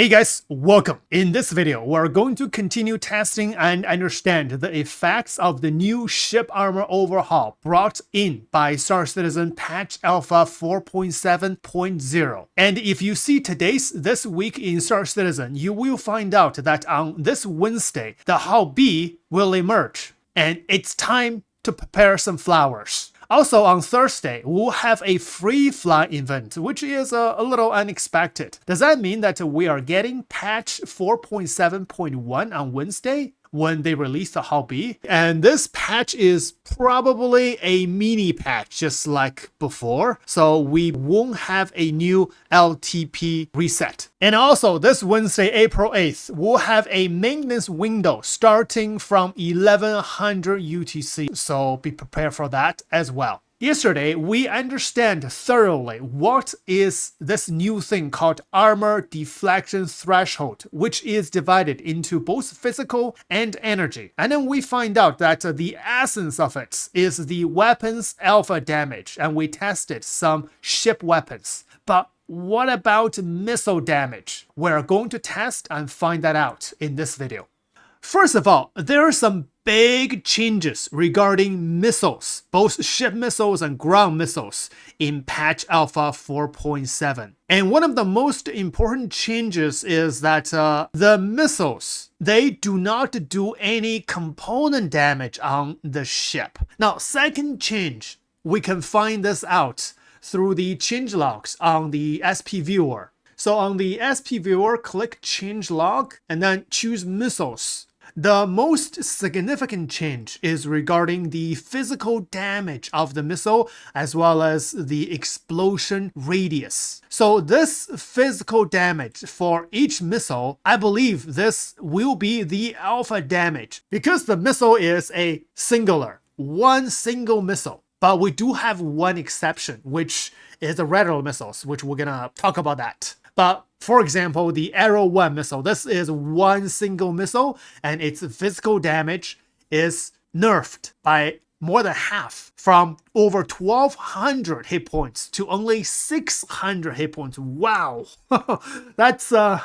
Hey guys, welcome. In this video, we're going to continue testing and understand the effects of the new ship armor overhaul brought in by Star Citizen Patch Alpha 4.7.0. And if you see this week in Star Citizen, you will find out that on this Wednesday, the Hull B will emerge. And it's time to prepare some flowers. Also on Thursday, we'll have a free fly event, which is a little unexpected. Does that mean that we are getting patch 4.7.1 on Wednesday when they release the Hull B? And this patch is probably a mini patch, just like before. So we won't have a new LTP reset. And also this Wednesday, April 8th, we'll have a maintenance window starting from 1100 UTC. So be prepared for that as well. Yesterday, we understand thoroughly what is this new thing called armor deflection threshold, which is divided into both physical and energy. And then we find out that the essence of it is the weapons alpha damage, and we tested some ship weapons. But what about missile damage? We're going to test and find that out in this video. First of all, there are some big changes regarding missiles, both ship missiles and ground missiles in Patch Alpha 4.7. And one of the most important changes is that the missiles, they do not do any component damage on the ship. Now, second change, we can find this out through the changelogs on the SP viewer. So on the SP viewer, click changelog and then choose missiles. The most significant change is regarding the physical damage of the missile as well as the explosion radius. So this physical damage for each missile, I believe this will be the alpha damage because the missile is a singular, one single missile. But we do have one exception, which is the Rattler missiles, which we're gonna talk about that. But for example, the Arrow 1 missile, this is one single missile and its physical damage is nerfed by more than half from over 1200 hit points to only 600 hit points. Wow, that's a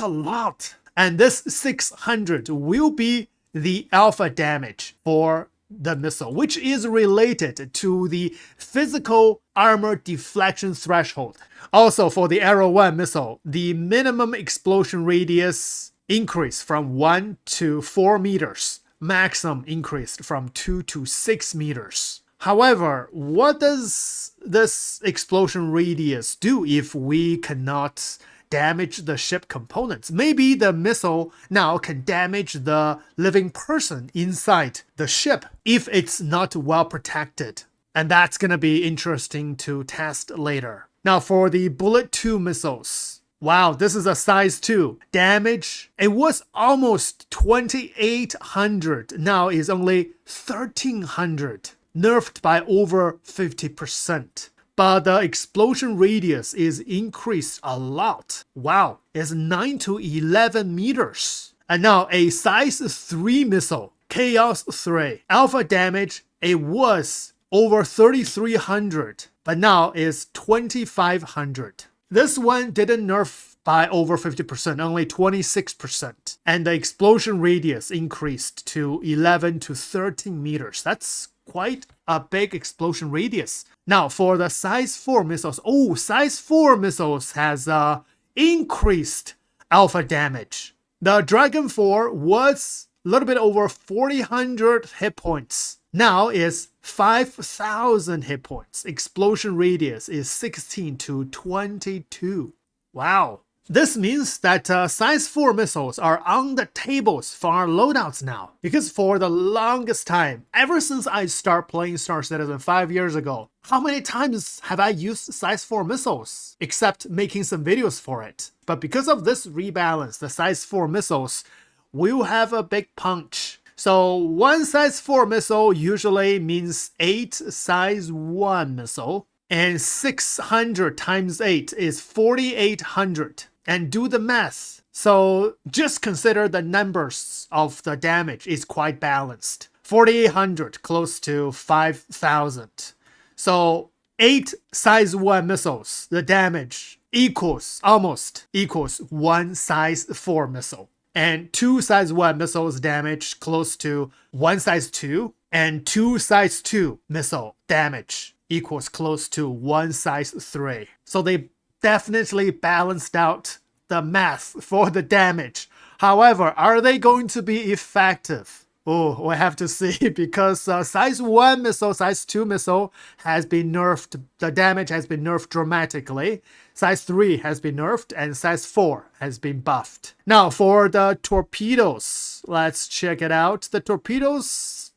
lot. And this 600 will be the alpha damage for the missile, which is related to the physical armor deflection threshold. Also, for the Arrow 1 missile, the minimum explosion radius increased from 1 to 4 meters. Maximum increased from 2 to 6 meters. However, what does this explosion radius do if we cannot damage the ship components? Maybe the missile now can damage the living person inside the ship if it's not well protected. And that's gonna be interesting to test later. Now for the Bullet 2 missiles, wow, this is a size 2. Damage, it was almost 2800, now is only 1300, nerfed by over 50%. But the explosion radius is increased a lot. Wow, it's 9 to 11 meters. And now a size 3 missile, Chaos 3. Alpha damage, it was over 3300, but now is 2500. This one didn't nerf by over 50%, only 26%. And the explosion radius increased to 11 to 13 meters. That's quite a big explosion radius. Now for the size 4 missiles, size 4 missiles has increased alpha damage. The Dragon 4 was a little bit over 400 hit points. Now is 5000 hit points. Explosion radius is 16 to 22. Wow. This means that size 4 missiles are on the tables for our loadouts now. Because for the longest time, ever since I started playing Star Citizen 5 years ago, how many times have I used size 4 missiles? Except making some videos for it. But because of this rebalance, the size 4 missiles will have a big punch. So one size 4 missile usually means 8 size 1 missile. And 600 times 8 is 4800. And do the math. So just consider the numbers of the damage is quite balanced. 4800 close to 5000. So 8 size 1 missiles, the damage almost equals one size 4 missile. And two size 1 missiles damage close to one size 2, and two size 2 missile damage equals close to one size 3. So they definitely balanced out the math for the damage. However, are they going to be effective? Oh, we'll have to see, because size 1 missile, size 2 missile has been nerfed. The damage has been nerfed dramatically. Size 3 has been nerfed, and size 4 has been buffed. Now, for the torpedoes, let's check it out. The torpedoes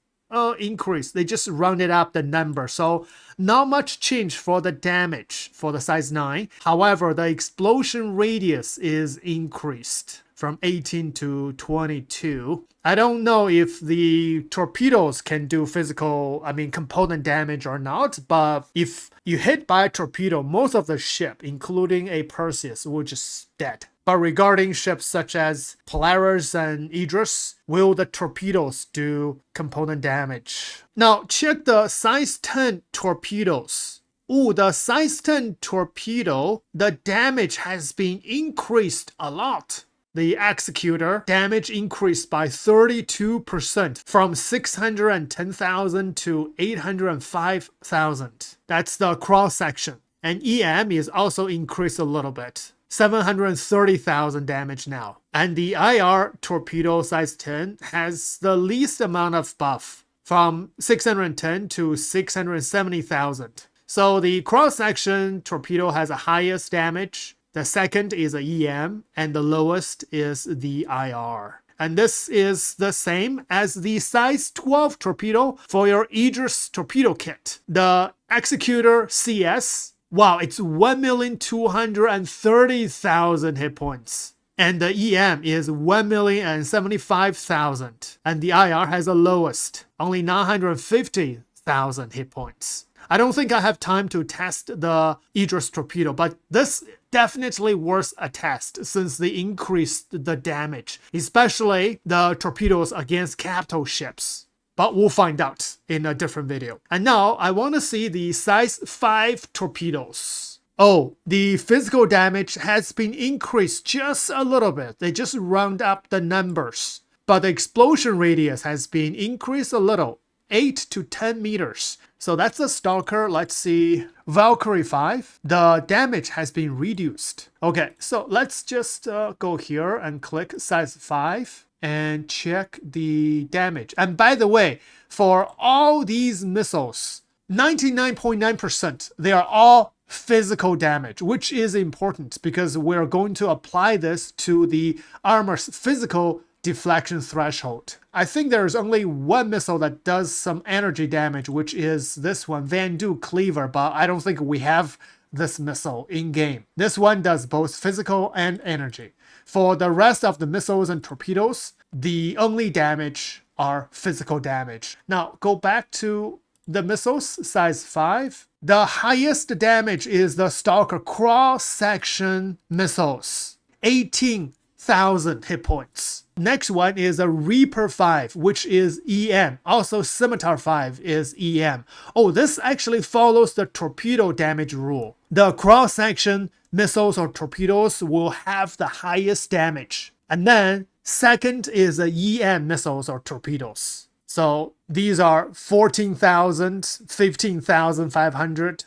increase. They just rounded up the number. So not much change for the damage for the size 9. However, the explosion radius is increased from 18 to 22. I don't know if the torpedoes can do component damage or not, but if you hit by a torpedo, most of the ship, including a Perseus, will just dead. But regarding ships such as Polaris and Idris, will the torpedoes do component damage? Now, check the size 10 torpedoes. Ooh, the size 10 torpedo, the damage has been increased a lot. The executor damage increased by 32% from 610,000 to 805,000. That's the cross section. And EM is also increased a little bit. 730,000 damage now. And the IR torpedo size 10 has the least amount of buff, from 610 to 670,000. So the cross-section torpedo has the highest damage. The second is a EM, and the lowest is the IR. And this is the same as the size 12 torpedo for your Idris torpedo kit. The executor CS, wow, it's 1,230,000 hit points. And the EM is 1,075,000. And the IR has the lowest, only 950,000 hit points. I don't think I have time to test the Idris torpedo, but this definitely worth a test since they increased the damage, especially the torpedoes against capital ships. But we'll find out in a different video. And now I want to see the size 5 torpedoes. Oh, the physical damage has been increased just a little bit. They just round up the numbers. But the explosion radius has been increased a little, 8 to 10 meters. So that's the Stalker. Let's see. Valkyrie 5. The damage has been reduced. Okay, so let's just go here and click size 5 and check the damage. And by the way, for all these missiles, 99.9%, they are all physical damage, which is important because we're going to apply this to the armor's physical deflection threshold. I think there's only one missile that does some energy damage, which is this one, Vandu Cleaver, but I don't think we have this missile in game. This one does both physical and energy. For the rest of the missiles and torpedoes, the only damage are physical damage. Now go back to the missiles, size 5. The highest damage is the Stalker cross-section missiles, 18,000 hit points. Next one is a Reaper 5, which is EM. Also, Scimitar 5 is EM. Oh, this actually follows the torpedo damage rule. The cross-section missiles or torpedoes will have the highest damage. And then, second is the EM missiles or torpedoes. So, these are 14,000, 15,500.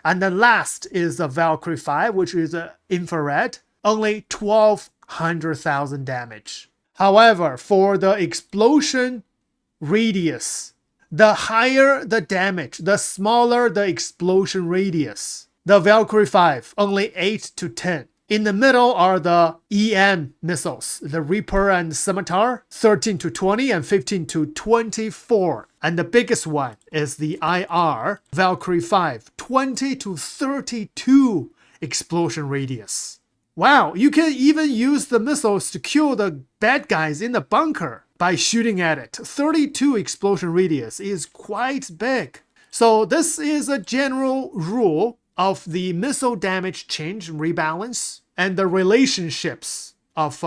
And then last is the Valkyrie 5, which is infrared. Only 1,200,000 damage. However, for the explosion radius, the higher the damage, the smaller the explosion radius. The Valkyrie 5, only 8 to 10. In the middle are the EM missiles, the Reaper and Scimitar, 13 to 20 and 15 to 24. And the biggest one is the IR, Valkyrie 5, 20 to 32 explosion radius. Wow, you can even use the missiles to kill the bad guys in the bunker by shooting at it. 32 explosion radius is quite big. So this is a general rule of the missile damage change and rebalance and the relationships of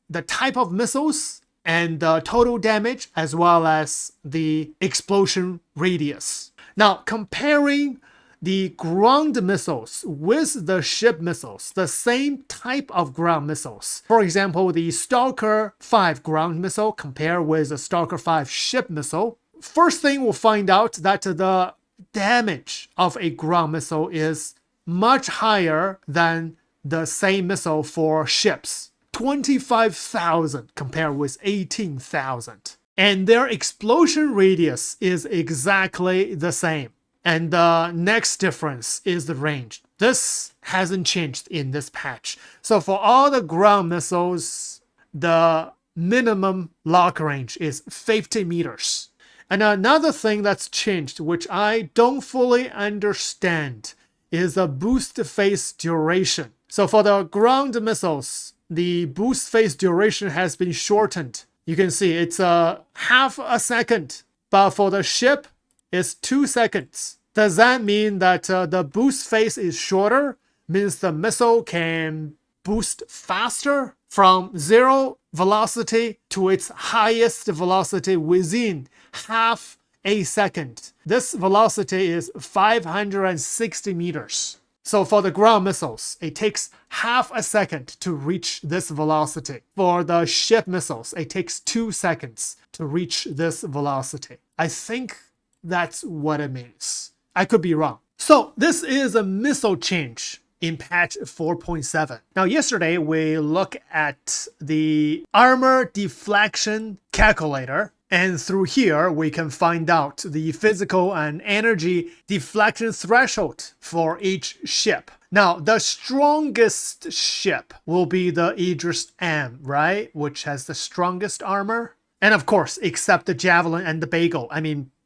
the type of missiles and the total damage as well as the explosion radius. Now, comparing the ground missiles with the ship missiles, the same type of ground missiles. For example, the Stalker 5 ground missile compared with the Stalker 5 ship missile. First thing we'll find out that the damage of a ground missile is much higher than the same missile for ships. 25,000 compared with 18,000. And their explosion radius is exactly the same. And the next difference is the range. This hasn't changed in this patch. So for all the ground missiles, the minimum lock range is 50 meters. And another thing that's changed, which I don't fully understand, is the boost phase duration. So for the ground missiles, the boost phase duration has been shortened. You can see it's half a second, but for the ship, it's 2 seconds. Does that mean that the boost phase is shorter? Means the missile can boost faster from 0 velocity to its highest velocity within half a second. This velocity is 560 meters. So for the ground missiles, it takes half a second to reach this velocity. For the ship missiles, it takes 2 seconds to reach this velocity. I think that's what it means. I could be wrong. So this is a missile change in patch 4.7. Now yesterday we looked at the armor deflection calculator, and through here we can find out the physical and energy deflection threshold for each ship. Now the strongest ship will be the Idris M, right? Which has the strongest armor. And of course, except the Javelin and the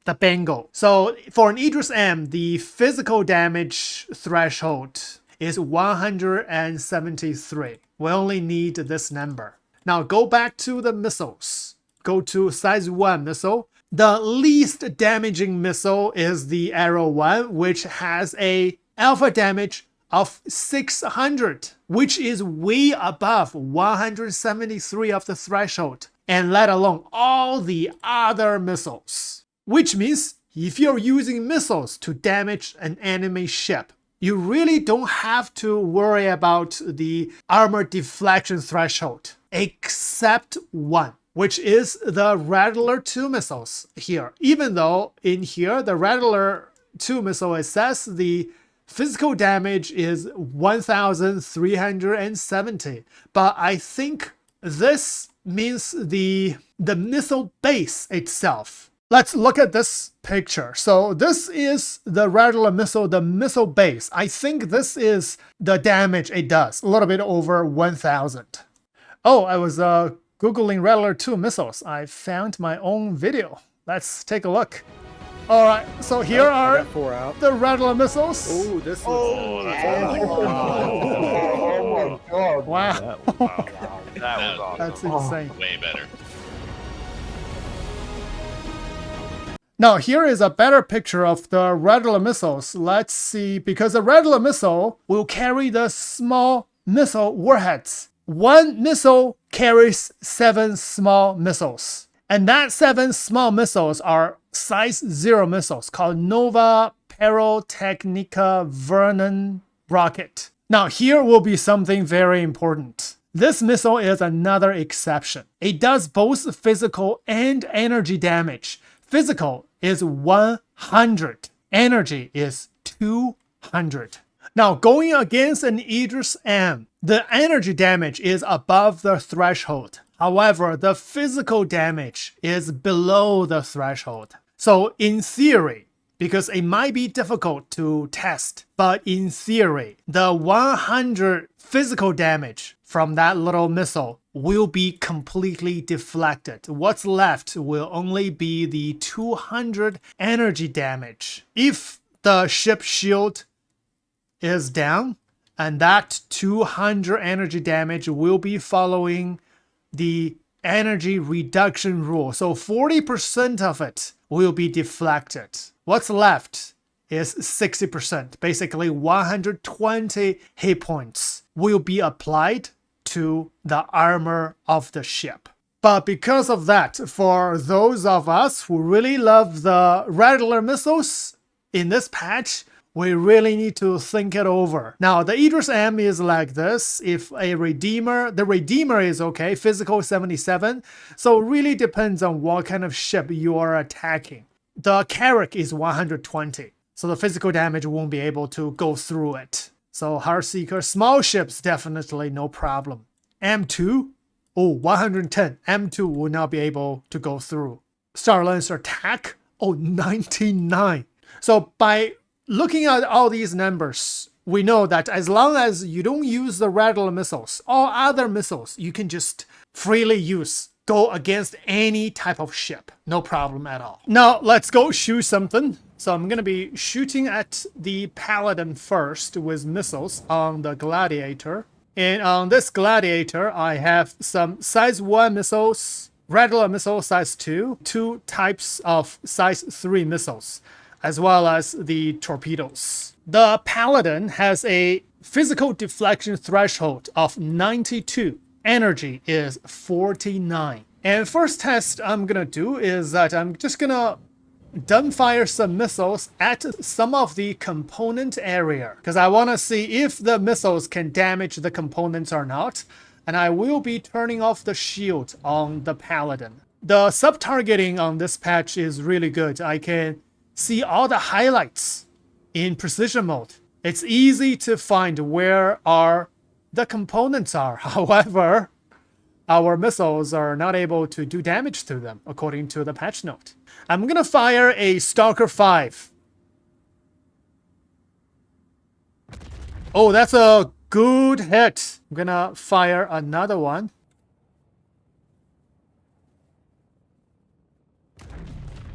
the Bengal. So for an Idris M, the physical damage threshold is 173. We only need this number. Now go back to the missiles. Go to size 1 missile. The least damaging missile is the Arrow 1, which has a alpha damage of 600, which is way above 173 of the threshold, and let alone all the other missiles. Which means if you're using missiles to damage an enemy ship, you really don't have to worry about the armor deflection threshold, except one, which is the Rattler II missiles here. Even though in here, the Rattler II missile, it says the physical damage is 1,370. But I think this means the missile base itself. Let's look at this picture. So this is the Rattler missile, the missile base. I think this is the damage it does, a little bit over 1,000. Oh, I was Googling Rattler II missiles. I found my own video. Let's take a look. All right, so here are the Rattler missiles. Oh, this is... Oh my God. Wow. That was awesome. That's insane. Way better. Now here is a better picture of the Rattler missiles. Let's see, because the Rattler missile will carry the small missile warheads. One missile carries 7 small missiles. And that 7 small missiles are size 0 missiles called Nova Pyrotechnica Vernon rocket. Now here will be something very important. This missile is another exception. It does both physical and energy damage. Physical is 100. Energy is 200. Now, going against an Idris M, the energy damage is above the threshold. However, the physical damage is below the threshold. So in theory, because it might be difficult to test, but in theory, the 100 physical damage from that little missile will be completely deflected. What's left will only be the 200 energy damage. If the ship shield is down, and that 200 energy damage will be following the energy reduction rule. So 40% of it will be deflected. What's left is 60%. Basically 120 hit points will be applied to the armor of the ship. But because of that, for those of us who really love the Rattler missiles, in this patch, We really need to think it over. Now, the Idris M is like this. If a Redeemer, the Redeemer is okay, physical 77. So it really depends on what kind of ship you are attacking. The Carrack is 120. So the physical damage won't be able to go through it. So Heartseeker, small ships, definitely no problem. M2, oh, 110. M2 will not be able to go through. Star Lancer attack, oh, 99. So by looking at all these numbers, we know that as long as you don't use the Rattler missiles, all other missiles you can just freely use. Go against any type of ship. No problem at all. Now, let's go shoot something. So I'm going to be shooting at the Paladin first with missiles on the Gladiator. And on this Gladiator, I have some size 1 missiles, Rattler missile size 2, 2 types of size 3 missiles, as well as the torpedoes. The Paladin has a physical deflection threshold of 92. Energy is 49. And first test I'm gonna do is that I'm just gonna dumbfire some missiles at some of the component area, because I want to see if the missiles can damage the components or not. And I will be turning off the shield on the Paladin. The sub-targeting on this patch is really good. I can see all the highlights in precision mode. It's easy to find where the components are. However, our missiles are not able to do damage to them, according to the patch note. I'm gonna fire a Stalker 5. Oh, that's a good hit. I'm gonna fire another one.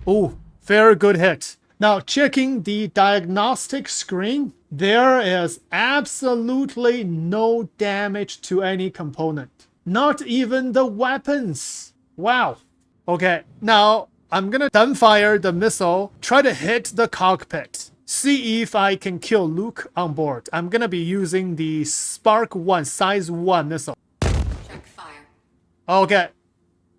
Oh, very good hit. Now, checking the diagnostic screen, there is absolutely no damage to any component. Not even the weapons. Wow. Okay, now I'm gonna dumbfire the missile, try to hit the cockpit. See if I can kill Luke on board. I'm gonna be using the Spark 1, size 1 missile. Check fire. Okay,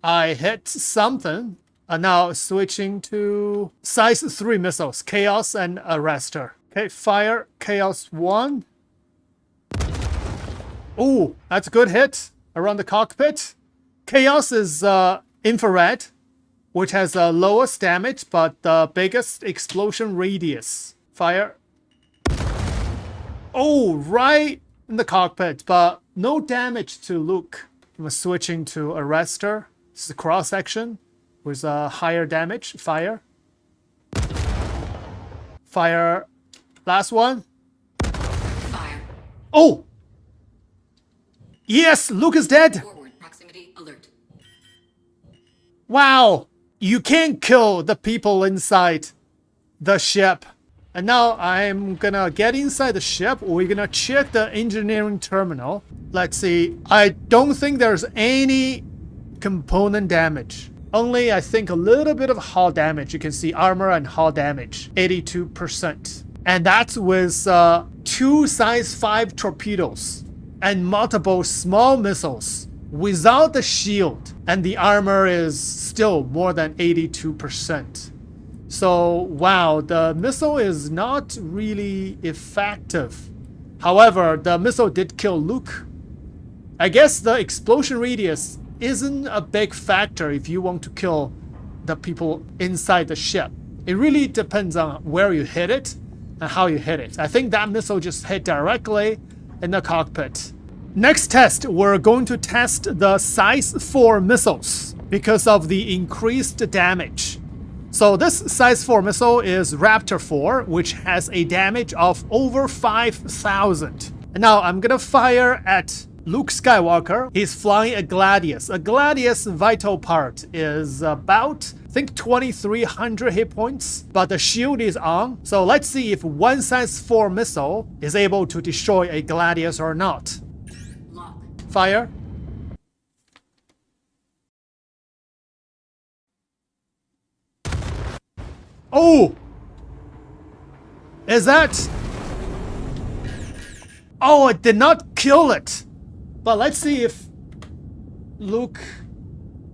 I hit something. Now switching to size 3 missiles, Chaos and Arrestor. Okay, fire Chaos 1. Oh, that's a good hit around the cockpit. Chaos is infrared, which has the lowest damage but the biggest explosion radius. Fire. Oh, right in the cockpit, but no damage to Luke. I'm switching to Arrestor. This is a cross section with a higher damage. Fire. Fire. Last one. Fire. Oh! Yes, Luke is dead. Forward proximity alert. Wow, you can't kill the people inside the ship. And now I'm gonna get inside the ship. We're gonna check the engineering terminal. Let's see. I don't think there's any component damage. Only, I think, a little bit of hull damage. You can see armor and hull damage, 82%. And that's with 2 size 5 torpedoes and multiple small missiles without the shield. And the armor is still more than 82%. So, wow, the missile is not really effective. However, the missile did kill Luke. I guess the explosion radius isn't a big factor if you want to kill the people inside the ship. It really depends on where you hit it and how you hit it. I think that missile just hit directly in the cockpit. Next test, we're going to test the size 4 missiles because of the increased damage. So this size 4 missile is Raptor 4, which has a damage of over 5,000. And now I'm gonna fire at Luke Skywalker. He's flying a Gladius. A Gladius vital part is about, I think, 2,300 hit points, but the shield is on. So let's see if one size 4 missile is able to destroy a Gladius or not. Lock. Fire. Oh! Is that... Oh, it did not kill it. But let's see if Luke...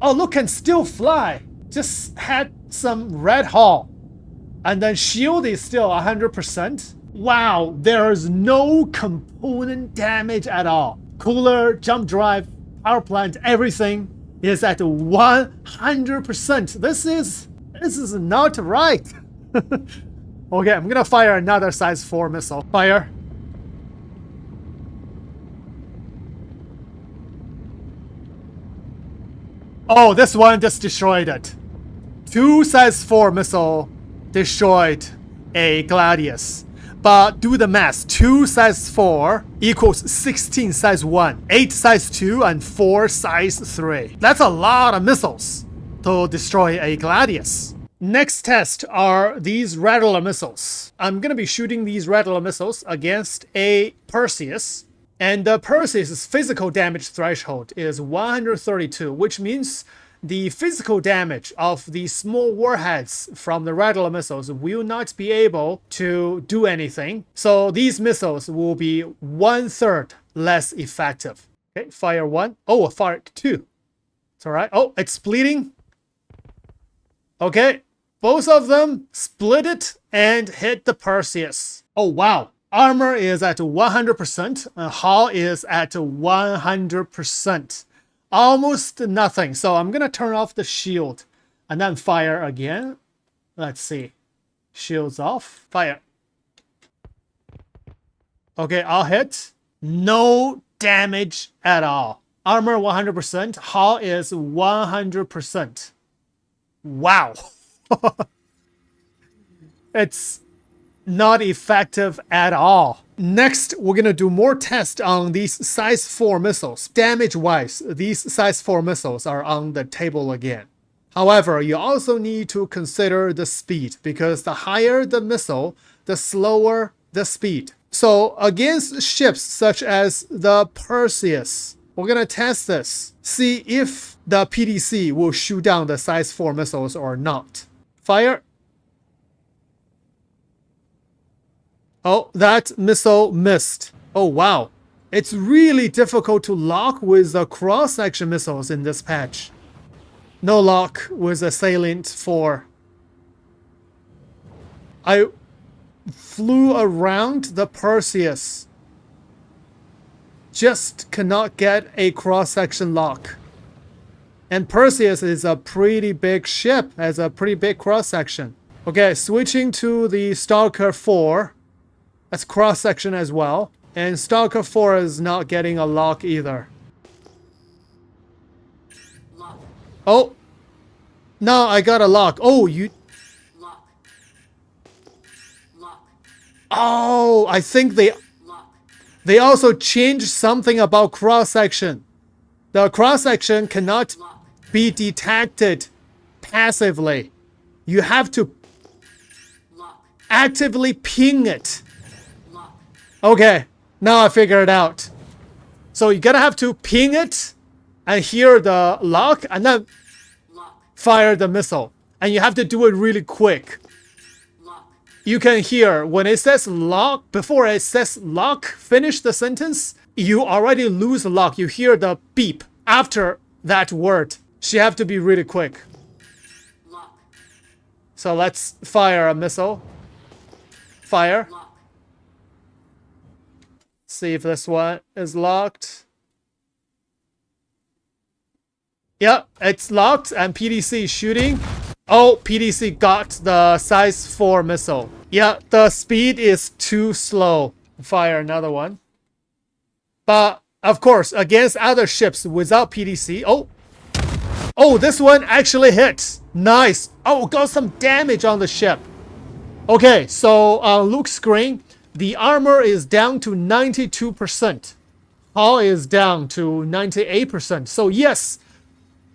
Oh, Luke can still fly. Just had some red hull. And then shield is still 100%. Wow, there's no component damage at all. Cooler, jump drive, power plant, everything is at 100%. This is not right. Okay, I'm gonna fire another size 4 missile. Fire. Oh, this one just destroyed it. 2 size 4 missile destroyed a Gladius. But do the math. 2 size 4 equals 16 size 1, 8 size 2, and 4 size 3. That's a lot of missiles to destroy a Gladius. Next test are these Rattler missiles. I'm going to be shooting these Rattler missiles against a Perseus. And the Perseus' physical damage threshold is 132, which means the physical damage of the small warheads from the Rattler missiles will not be able to do anything. So these missiles will be 1/3 less effective. Okay, fire 1. Oh, fire 2. It's alright. Oh, it's bleeding. Okay, both of them split it and hit the Perseus. Oh, wow. Armor is at 100%, and hull is at 100%. Almost nothing. So I'm gonna turn off the shield and then fire again. Let's see. Shields off. Fire. Okay, I'll hit. No damage at all. Armor 100%. Hull is 100%. Wow. It's not effective at all. Next, we're gonna do more tests on these size 4 missiles. Damage-wise, these size 4 missiles are on the table again. However, you also need to consider the speed, because the higher the missile, the slower the speed. So against ships such as the Perseus, we're gonna test this. See if the PDC will shoot down the size 4 missiles or not. Fire. Oh, that missile missed. Oh, wow. It's really difficult to lock with the cross-section missiles in this patch. No lock with a Salient 4. I flew around the Perseus. Just cannot get a cross-section lock. And Perseus is a pretty big ship, has a pretty big cross-section. Okay, switching to the Stalker 4. That's cross-section as well. And Stalker 4 is not getting a lock either. Lock. Oh! No, I got a lock. Oh, you... Lock. Lock. Oh, I think Lock. they also changed something about cross-section. The cross-section cannot Lock. be detected passively. You have to Lock. actively ping it. Lock. Okay, now I figured it out. So you're gonna have to ping it and hear the lock and then Lock. fire the missile. And you have to do it really quick. Lock. You can hear when it says lock, before it says lock, finish the sentence, you already lose the lock. You hear the beep after that word. So you have to be really quick. Lock. So let's fire a missile. Fire. Lock. See if this one is locked. Yep, it's locked and PDC is shooting. Oh, PDC got the size 4 missile. Yeah, the speed is too slow. Fire another one. But, of course, against other ships without PDC... Oh, this one actually hit. Nice. Oh, got some damage on the ship. Okay, so on Luke's screen, the armor is down to 92%. Hull is down to 98%. So yes,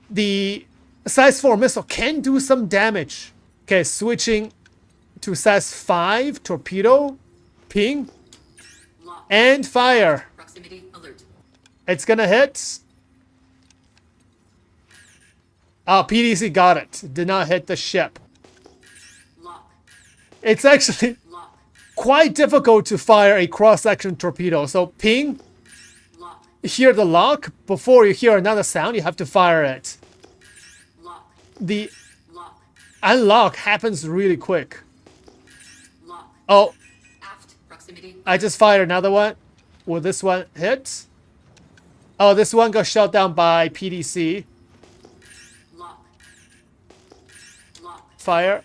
the size 4 missile can do some damage. Okay, switching to size 5 torpedo, ping, Lock. and fire. Proximity alert. It's gonna hit. Oh, PDC got it. Did not hit the ship. Lock. It's actually Lock. quite difficult to fire a cross-section torpedo. So ping, Lock. hear the lock. Before you hear another sound, you have to fire it. Lock. The Lock. unlock happens really quick. Lock. Oh, Aft. Proximity. I just fired another one. Will this one hit? Oh, this one got shot down by PDC. Lock. Lock. Fire.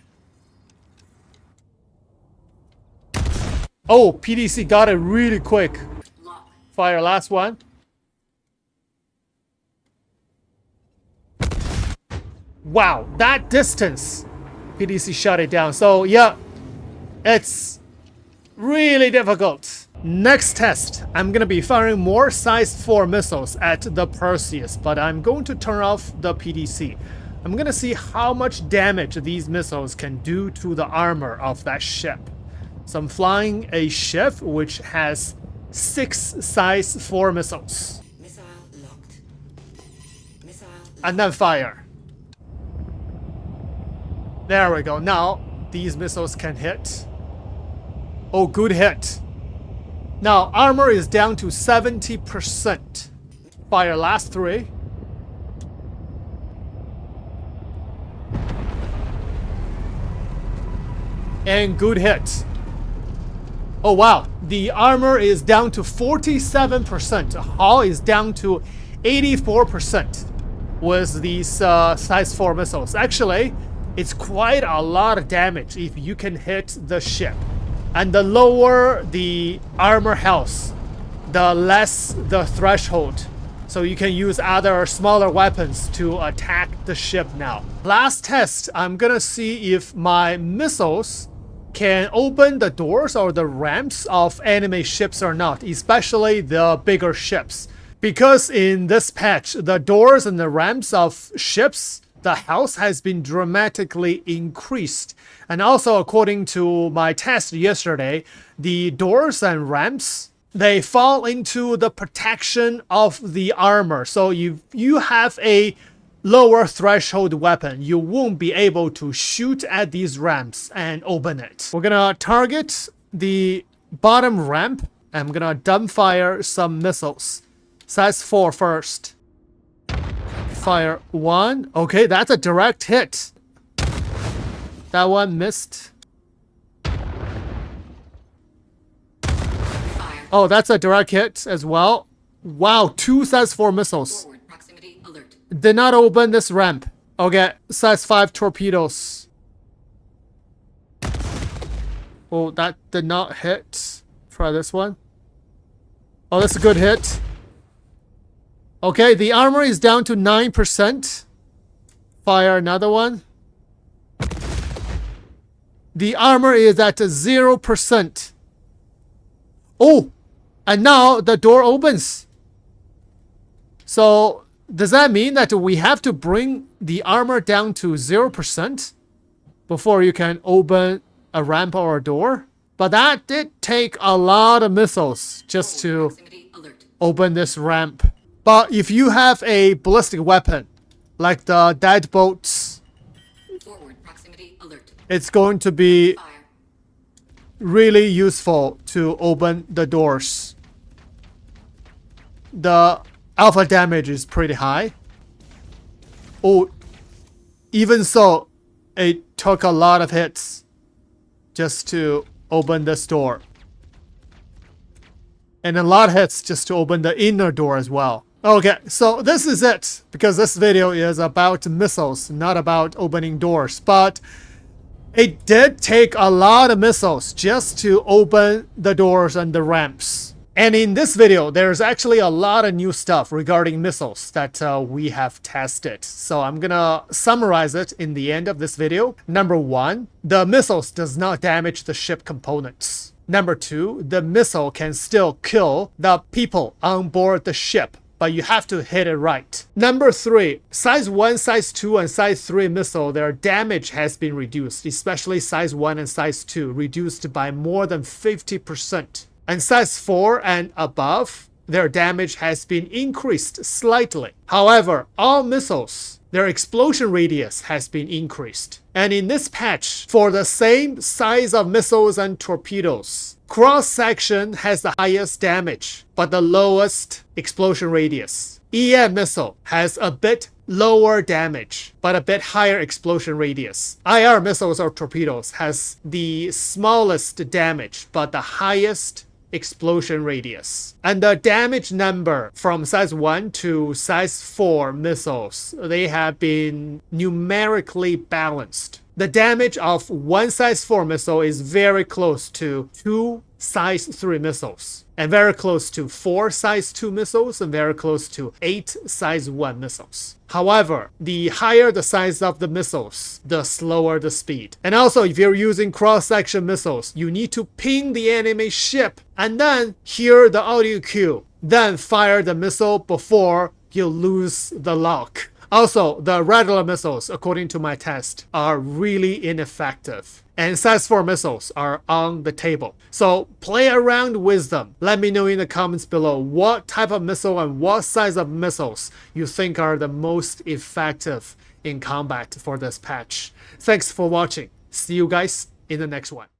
Oh, PDC got it really quick. Lock. Fire last one. Wow, that distance. PDC shot it down. So yeah, it's really difficult. Next test, I'm gonna be firing more size 4 missiles at the Perseus, but I'm going to turn off the PDC. I'm gonna see how much damage these missiles can do to the armor of that ship. So I'm flying a ship which has 6 size 4 missiles. Missile locked. Missile. And then fire. There we go. Now these missiles can hit. Oh, good hit. Now armor is down to 70%. Fire last 3. And good hit. Oh wow, the armor is down to 47%. Hull is down to 84% with these size 4 missiles. Actually, it's quite a lot of damage if you can hit the ship. And the lower the armor health, the less the threshold. So you can use other smaller weapons to attack the ship now. Last test, I'm gonna see if my missiles can open the doors or the ramps of enemy ships or not, especially the bigger ships. Because in this patch, the doors and the ramps of ships, the health has been dramatically increased. And also, according to my test yesterday, the doors and ramps, they fall into the protection of the armor. So if you have a lower threshold weapon, you won't be able to shoot at these ramps and open it. We're gonna target the bottom ramp. I'm gonna dumbfire some missiles. Size 4 first. Fire 1. Okay, that's a direct hit. That one missed. Fire. Oh, that's a direct hit as well. Wow, 2 size 4 missiles. Forward. Proximity alert. Did not open this ramp. Okay, size 5 torpedoes. Oh, that did not hit. Try this one. Oh, that's a good hit. Okay, the armor is down to 9%. Fire another one. The armor is at 0%. Oh, and now the door opens. So, does that mean that we have to bring the armor down to 0% before you can open a ramp or a door? But that did take a lot of missiles just to Proximity alert. open this ramp. But if you have a ballistic weapon, like the deadbolts, Forward. Proximity alert. it's going to be Fire. really useful to open the doors. The alpha damage is pretty high. Oh, even so, it took a lot of hits just to open this door. And a lot of hits just to open the inner door as well. Okay, so this is it, because this video is about missiles, not about opening doors. But it did take a lot of missiles just to open the doors and the ramps. And in this video, there's actually a lot of new stuff regarding missiles that we have tested. So I'm gonna summarize it in the end of this video. Number 1, the missiles does not damage the ship components. Number 2, the missile can still kill the people on board the ship, but you have to hit it right. Number 3, size 1, size 2, and size 3 missile, their damage has been reduced, especially size 1 and size 2, reduced by more than 50%. And size 4 and above, their damage has been increased slightly. However, all missiles, their explosion radius has been increased. And in this patch, for the same size of missiles and torpedoes, cross-section has the highest damage, but the lowest explosion radius. EM missile has a bit lower damage, but a bit higher explosion radius. IR missiles or torpedoes has the smallest damage, but the highest explosion radius. And the damage number from size 1 to size 4 missiles, they have been numerically balanced. The damage of one size 4 missile is very close to 2 size 3 missiles, and very close to 4 size 2 missiles, and very close to 8 size 1 missiles. However, the higher the size of the missiles, the slower the speed. And also, if you're using cross-section missiles, you need to ping the enemy ship and then hear the audio cue, then fire the missile before you lose the lock. Also, the Rattler missiles, according to my test, are really ineffective. And size 4 missiles are on the table. So play around with them. Let me know in the comments below what type of missile and what size of missiles you think are the most effective in combat for this patch. Thanks for watching. See you guys in the next one.